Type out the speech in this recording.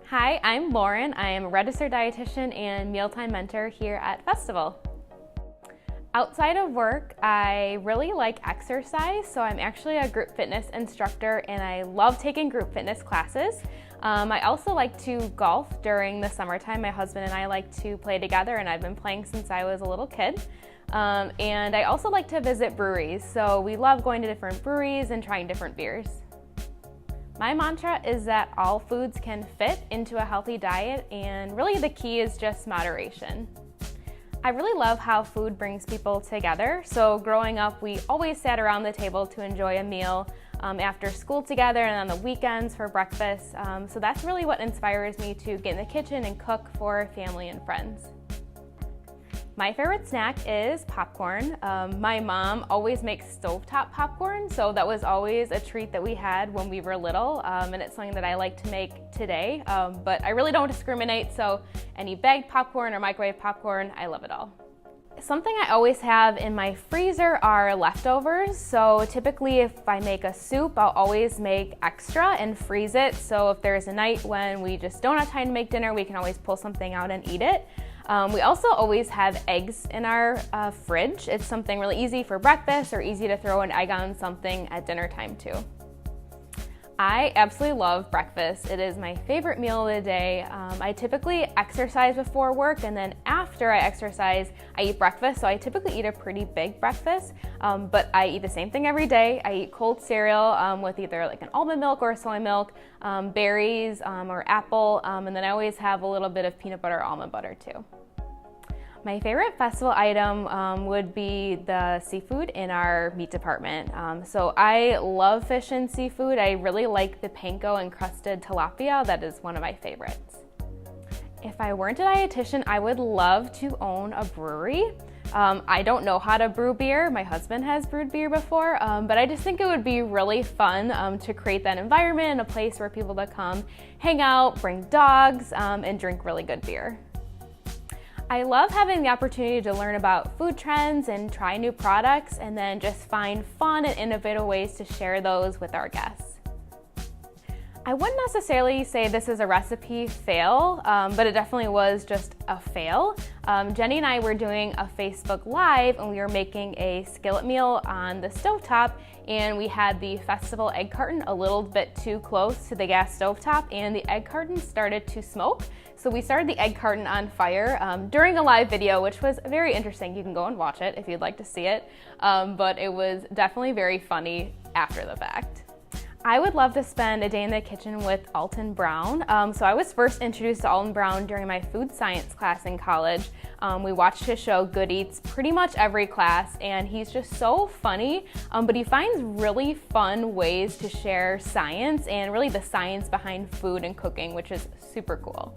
Hi, I'm Lauren. I am a registered dietitian and mealtime mentor here at Festival. Outside of work, I really like exercise, so I'm actually a group fitness instructor and I love taking group fitness classes. I also like to golf during the summertime. My husband and I like to play together, and I've been playing since I was a little kid. And I also like to visit breweries, so we love going to different breweries and trying different beers. My mantra is that all foods can fit into a healthy diet, and really the key is just moderation. I really love how food brings people together. So growing up, we always sat around the table to enjoy a meal after school together and on the weekends for breakfast. So that's really what inspires me to get in the kitchen and cook for family and friends. My favorite snack is popcorn. My mom always makes stovetop popcorn, so that was always a treat that we had when we were little, and it's something that I like to make today, but I really don't discriminate, so any bagged popcorn or microwave popcorn, I love it all. Something I always have in my freezer are leftovers, so typically if I make a soup, I'll always make extra and freeze it, so if there's a night when we just don't have time to make dinner, we can always pull something out and eat it. We also always have eggs in our fridge. It's something really easy for breakfast or easy to throw an egg on something at dinner time too. I absolutely love breakfast. It is my favorite meal of the day. I typically exercise before work, and then after I exercise, I eat breakfast. So I typically eat a pretty big breakfast, but I eat the same thing every day. I eat cold cereal with either like an almond milk or soy milk, berries or apple, and then I always have a little bit of peanut butter or almond butter too. My favorite festival item would be the seafood in our meat department. So I love fish and seafood. I really like the panko encrusted tilapia. That is one of my favorites. If I weren't a dietitian, I would love to own a brewery. I don't know how to brew beer. My husband has brewed beer before, but I just think it would be really fun to create that environment and a place for people to come hang out, bring dogs, and drink really good beer. I love having the opportunity to learn about food trends and try new products, and then just find fun and innovative ways to share those with our guests. I wouldn't necessarily say this is a recipe fail, but it definitely was just a fail. Jenny and I were doing a Facebook Live, and we were making a skillet meal on the stovetop, and we had the festival egg carton a little bit too close to the gas stovetop, and the egg carton started to smoke. So we started the egg carton on fire during a live video, which was very interesting. You can go and watch it if you'd like to see it, but it was definitely very funny after the fact. I would love to spend a day in the kitchen with Alton Brown. So I was first introduced to Alton Brown during my food science class in college. We watched his show Good Eats pretty much every class, and he's just so funny, but he finds really fun ways to share science and really the science behind food and cooking, which is super cool.